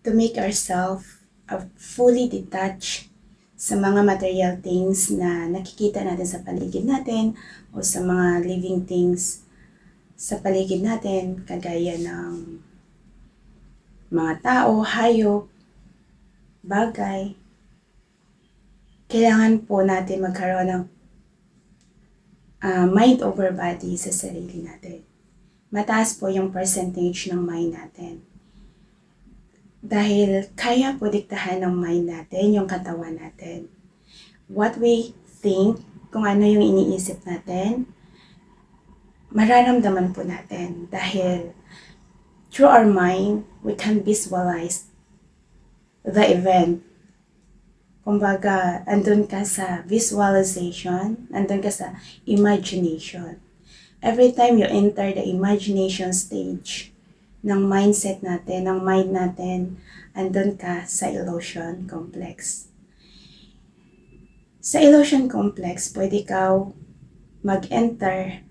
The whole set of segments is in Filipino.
to make ourselves fully detached sa mga material things na nakikita natin sa paligid natin o sa mga living things sa paligid natin, kagaya ng mga tao, hayop, bagay. Kailangan po natin magkaroon ng mind over body sa sarili natin. Mataas po yung percentage ng mind natin. Dahil kaya po diktahan ng mind natin yung katawan natin. What we think, kung ano yung iniisip natin, mararamdaman po natin. Dahil through our mind, we can visualize the event. Kumbaga, andun ka sa visualization, andun ka sa imagination. Every time you enter the imagination stage ng mindset natin, ng mind natin, andun ka sa illusion complex. Sa illusion complex, pwede ka mag-enter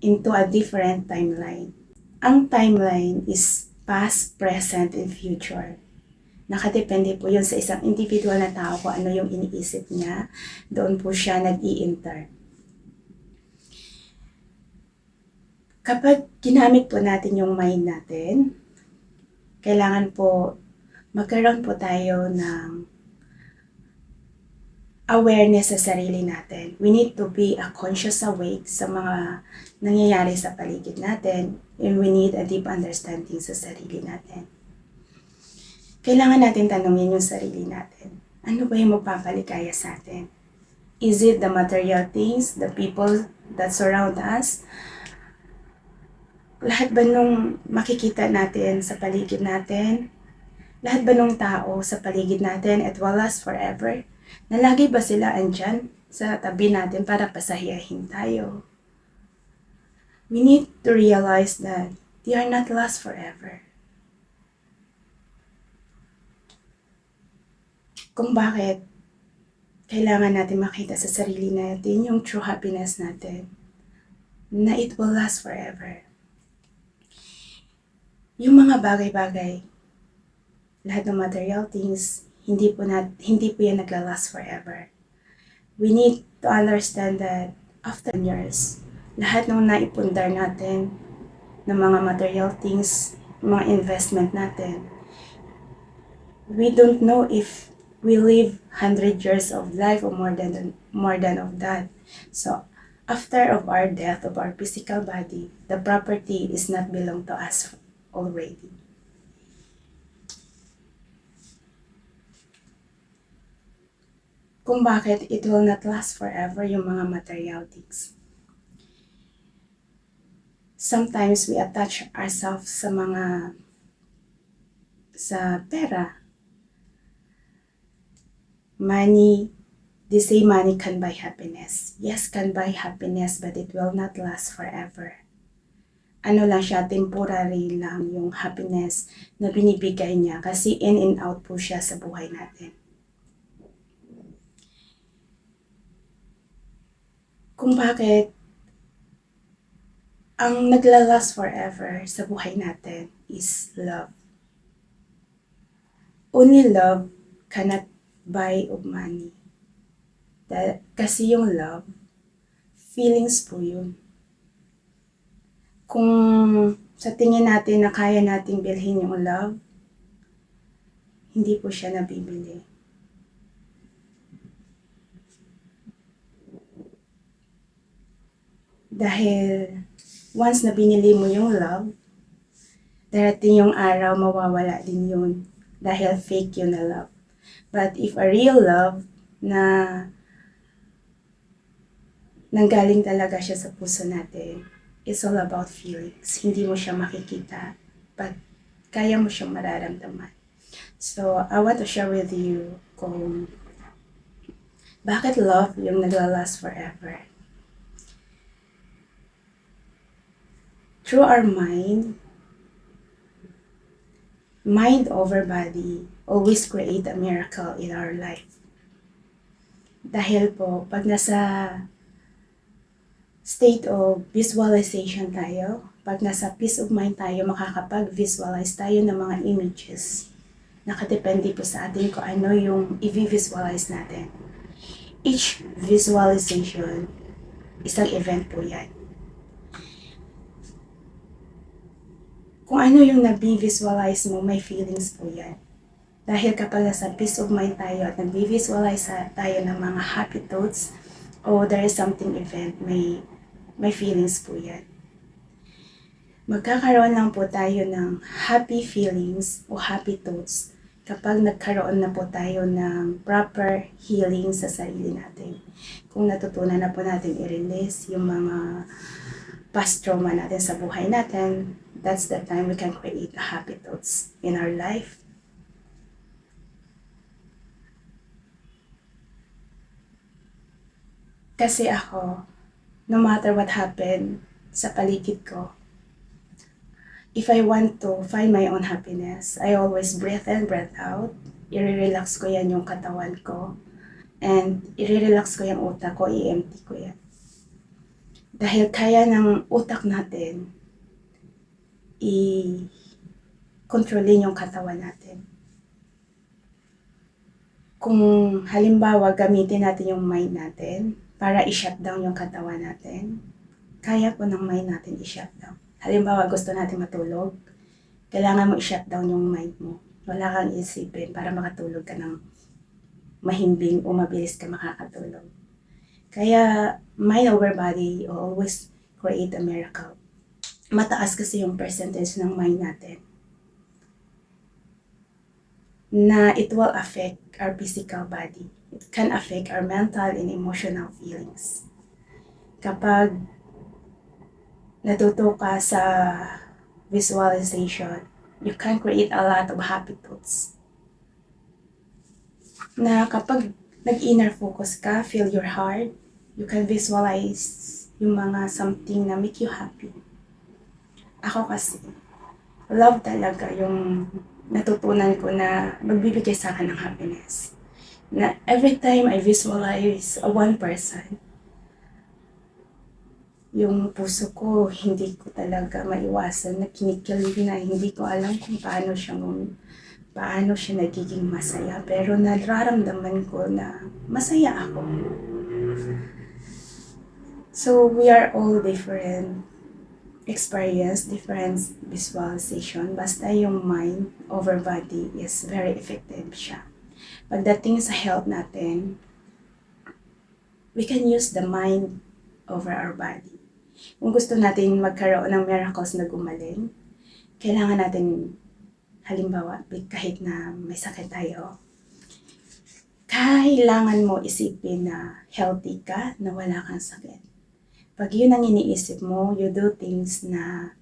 into a different timeline. Ang timeline is past, present, and future. Nakadepende po yun sa isang individual na tao kung ano yung iniisip niya. Doon po siya nag-i-enter. Kapag ginamit po natin yung mind natin, kailangan po magkaroon po tayo ng awareness sa sarili natin. We need to be a conscious awake sa mga nangyayari sa paligid natin, and we need a deep understanding sa sarili natin. Kailangan natin tanungin yung sarili natin. Ano ba yung magpapaligaya sa atin? Is it the material things, the people that surround us? Lahat ba nung makikita natin sa paligid natin? Lahat ba nung tao sa paligid natin, it will last forever? Na lagi ba sila andyan sa tabi natin para pasahiyahin tayo? We need to realize that they are not last forever. Kung bakit kailangan natin makita sa sarili natin yung true happiness natin, na it will last forever. Yung mga bagay-bagay, lahat ng material things, hindi po yan nagla-last forever. We need to understand that after years, lahat ng naipundar natin ng mga material things, mga investment natin, we don't know if we live 100 years of life or more than of that. So after of our death of our physical body, the property is not belong to us already. Kung bakit it will not last forever yung mga material things. Sometimes we attach ourselves sa pera. Money, they say money can buy happiness. Yes, can buy happiness, but it will not last forever. Ano lang siya, temporary lang yung happiness na binibigay niya kasi in and out po siya sa buhay natin. Kung bakit ang naglalast forever sa buhay natin is love. Only love cannot buy of money. Kasi yung love, feelings po yun. Kung sa tingin natin na kaya nating bilhin yung love, hindi po siya nabibili. Dahil once na binili mo yung love, darating yung araw mawawala din yun. Dahil fake yun na love. But if a real love na nanggaling talaga siya sa puso natin, it's all about feelings. Hindi mo siya makikita, but kaya mo siyang mararamdaman. So, I want to share with you kung bakit love yung naglalast forever. Through our mind over body, always create a miracle in our life. Dahil po, pag nasa state of visualization tayo, pag nasa peace of mind tayo, makakapag-visualize tayo ng mga images Nakadepende po sa atin kung ano yung i-visualize natin. Each visualization, isang event po yan. Kung ano yung nabi-visualize mo, may feelings po yan. Dahil kapag nasa peace of mind tayo at nag-visualize tayo ng mga happy thoughts o there is something event, may feelings po yan. Magkakaroon lang po tayo ng happy feelings o happy thoughts kapag nagkaroon na po tayo ng proper healing sa sarili natin. Kung natutunan na po natin i-release yung mga past trauma natin sa buhay natin, that's the time we can create happy thoughts in our life. Kasi ako, no matter what happened sa paligid ko, if I want to find my own happiness, I always breathe in, breathe out. I-relax ko yan yung katawan ko. And i-relax ko yung utak ko, i-empty ko yan. Dahil kaya ng utak natin i-kontrolin yung katawan natin. Kung halimbawa gamitin natin yung mind natin para i-shutdown yung katawan natin, kaya po ng mind natin i-shutdown. Halimbawa, gusto natin matulog, kailangan mo i-shutdown yung mind mo. Wala kang isipin para makatulog ka ng mahimbing o mabilis ka makakatulog. Kaya, mind over body will always create a miracle. Mataas kasi yung percentage ng mind natin na it will affect our physical body. It can affect our mental and emotional feelings. Kapag natuto ka sa visualization, you can create a lot of happy thoughts. Na kapag nag-inner focus ka, feel your heart, you can visualize yung mga something na make you happy. Ako kasi, love talaga yung natutunan ko na magbibigay sa akin ng happiness. Na every time I visualize a one person, yung puso ko, hindi ko talaga maiwasan na kinikilig na hindi ko alam kung paano siya nagiging masaya. Pero nararamdaman ko na masaya ako. So, we are all different experience, different visualization. Basta yung mind over body is very effective siya. Pagdating sa health natin, we can use the mind over our body. Kung gusto natin magkaroon ng miracles na gumaling, kailangan natin, halimbawa, kahit na may sakit tayo, kailangan mo isipin na healthy ka, na wala kang sakit. Pag yun ang iniisip mo, you do things na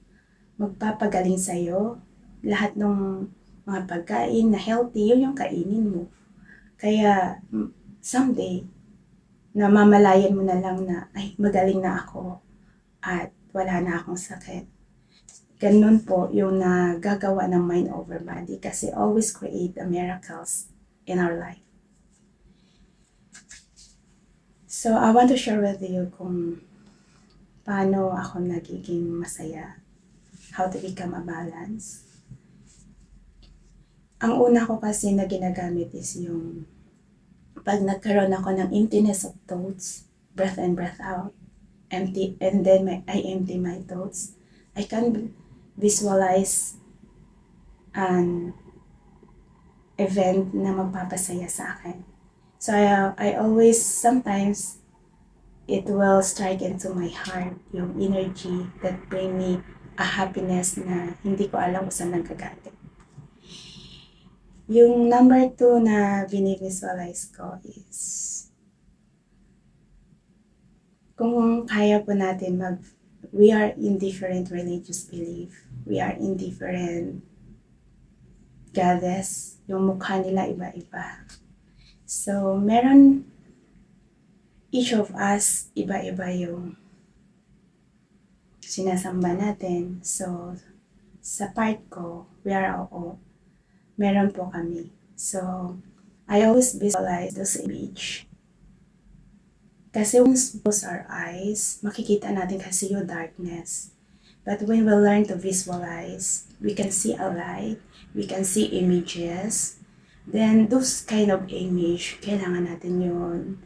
magpapagaling sa'yo, lahat ng mga pagkain na healthy, yun yung kainin mo. Kaya, someday, namamalayan mo na lang na, ay, magaling na ako at wala na akong sakit. Ganun po yung nagagawa ng mind over body kasi always create the miracles in our life. So, I want to share with you kung paano ako nagiging masaya. How to become a balance. Ang una ko kasi na ginagamit is yung pag nagkaroon ako ng emptiness of thoughts, breath in, breath out, empty, and then I empty my thoughts. I can visualize an event na magpapasaya sa akin. So I always, sometimes, it will strike into my heart yung energy that bring me a happiness na hindi ko alam kung saan nagkagaling. Yung number 2 na binivisualize ko is kung kaya po natin we are in different religious belief. We are in different goddess. Yung mukha nila iba-iba. So, each of us, iba-iba yung sinasamba natin. So, sa part ko, we are all, meron po kami. So, I always visualize those image. Kasi once we close our eyes, makikita natin kasi yung darkness. But when we learn to visualize, we can see a light, we can see images, then those kind of image, kailangan natin yun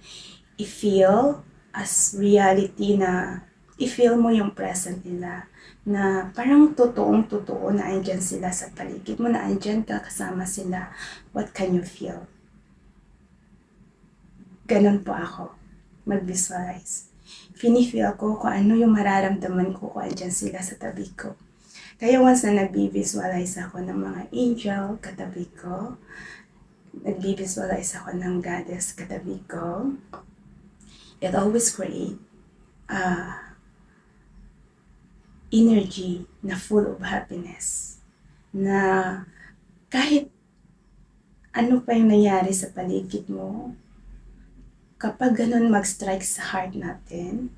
i-feel as reality, na i-feel mo yung present nila, na parang totoong-totoo na andyan sila sa paligid mo, na andyan ka, kasama sila. What can you feel? Ganon po ako mag-visualize. Fini-feel ko kung ano yung mararamdaman ko kung andyan sila sa tabi ko. Kaya once na nag-visualize ako ng mga angel katabi ko, nag-visualize ako ng goddess katabi ko, it always create energy na full of happiness, na kahit ano pa yung nangyari sa paligid mo, kapag ganun mag-strike sa heart natin,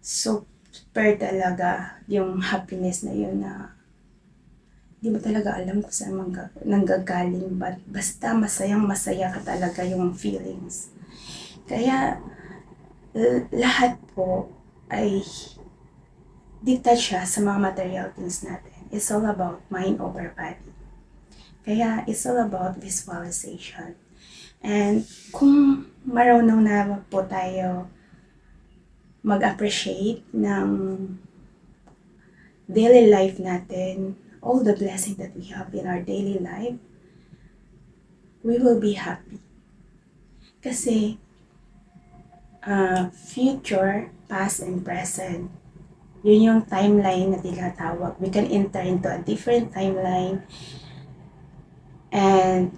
super talaga yung happiness na yun, na di mo talaga alam kung saan nanggagaling, but basta masayang-masaya ka talaga yung feelings. Kaya lahat po ay detached siya sa mga material things natin. It's all about mind over body. Kaya it's all about visualization. And kung marunong na po tayo mag-appreciate ng daily life natin, all the blessing that we have in our daily life, we will be happy. Kasi future, past, and present, yun yung timeline na tinatawag. We can enter into a different timeline, and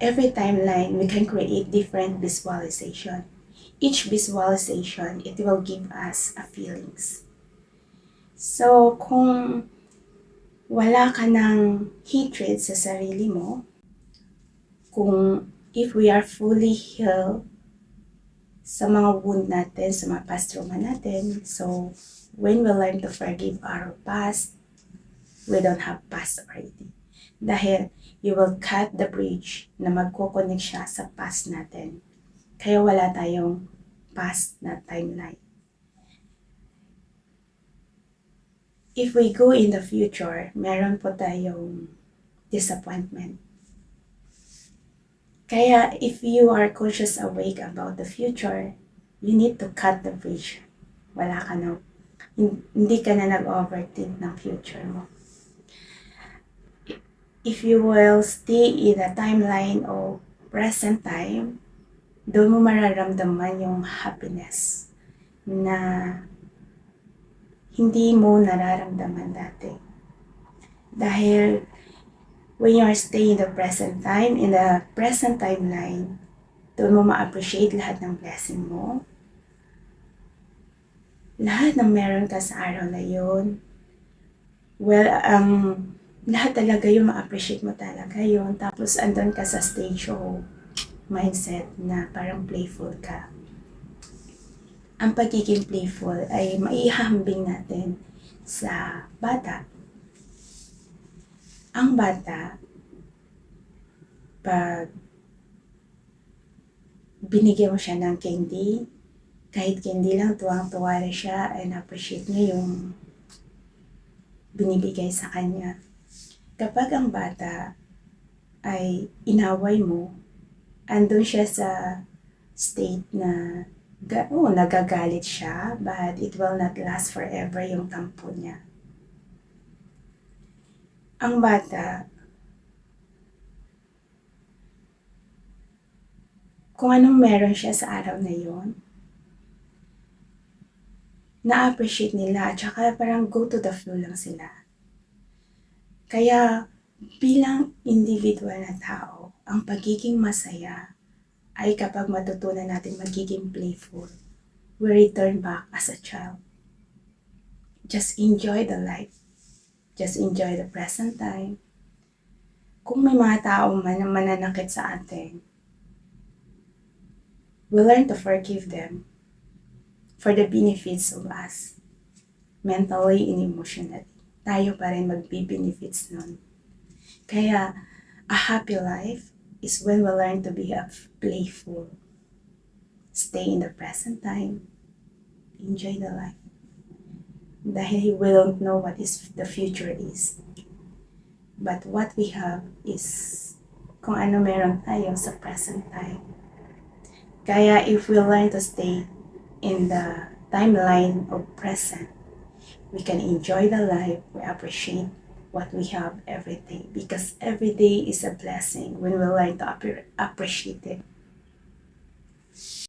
every timeline we can create different visualization. Each visualization, it will give us a feelings. So kung wala ka ng hatred sa sarili mo, if we are fully healed sa mga wound natin, sa mga past trauma natin, so when we learn to forgive our past, we don't have past already. Dahil you will cut the bridge na magkoconnect siya sa past natin. Kaya wala tayong past na timeline. If we go in the future, meron po tayong disappointment. Kaya if you are conscious awake about the future, you need to cut the bridge. Hindi ka na nag-overthink ng future mo. If you will stay in a timeline of present time, doon mo mararamdaman yung happiness na hindi mo nararamdaman dati. Dahil when you are staying in the present time, in the present timeline, doon mo ma-appreciate lahat ng blessing mo. Lahat ng meron ka sa araw na yun. Well, lahat talaga yung ma-appreciate mo talaga yun. Tapos andun ka sa stage o mindset na parang playful ka. Ang pagiging playful ay maihahambing natin sa bata. Ang bata, pag binigyan mo siya ng candy, kahit candy lang, tuwang-tuwa na siya and appreciate niya yung binibigay sa kanya. Kapag ang bata ay inaway mo, andun siya sa state na nagagalit siya, but it will not last forever yung tampo niya. Ang bata, kung anong meron siya sa araw na yun, na-appreciate nila at saka parang go to the flow lang sila. Kaya bilang individual na tao, ang pagiging masaya ay kapag matutunan natin magiging playful, we return back as a child. Just enjoy the life. Just enjoy the present time. Kung may mga tao man na mananakit sa atin, we learn to forgive them for the benefits of us, mentally and emotionally. Tayo pa rin magbe-benefits nun. Kaya, a happy life is when we learn to be playful. Stay in the present time. Enjoy the life. dahil we don't know what is the future is. But what we have is kung ano meron tayo sa present time. Kaya if we learn to stay in the timeline of present, we can enjoy the life, we appreciate what we have every day, because every day is a blessing when we learn to appreciate it.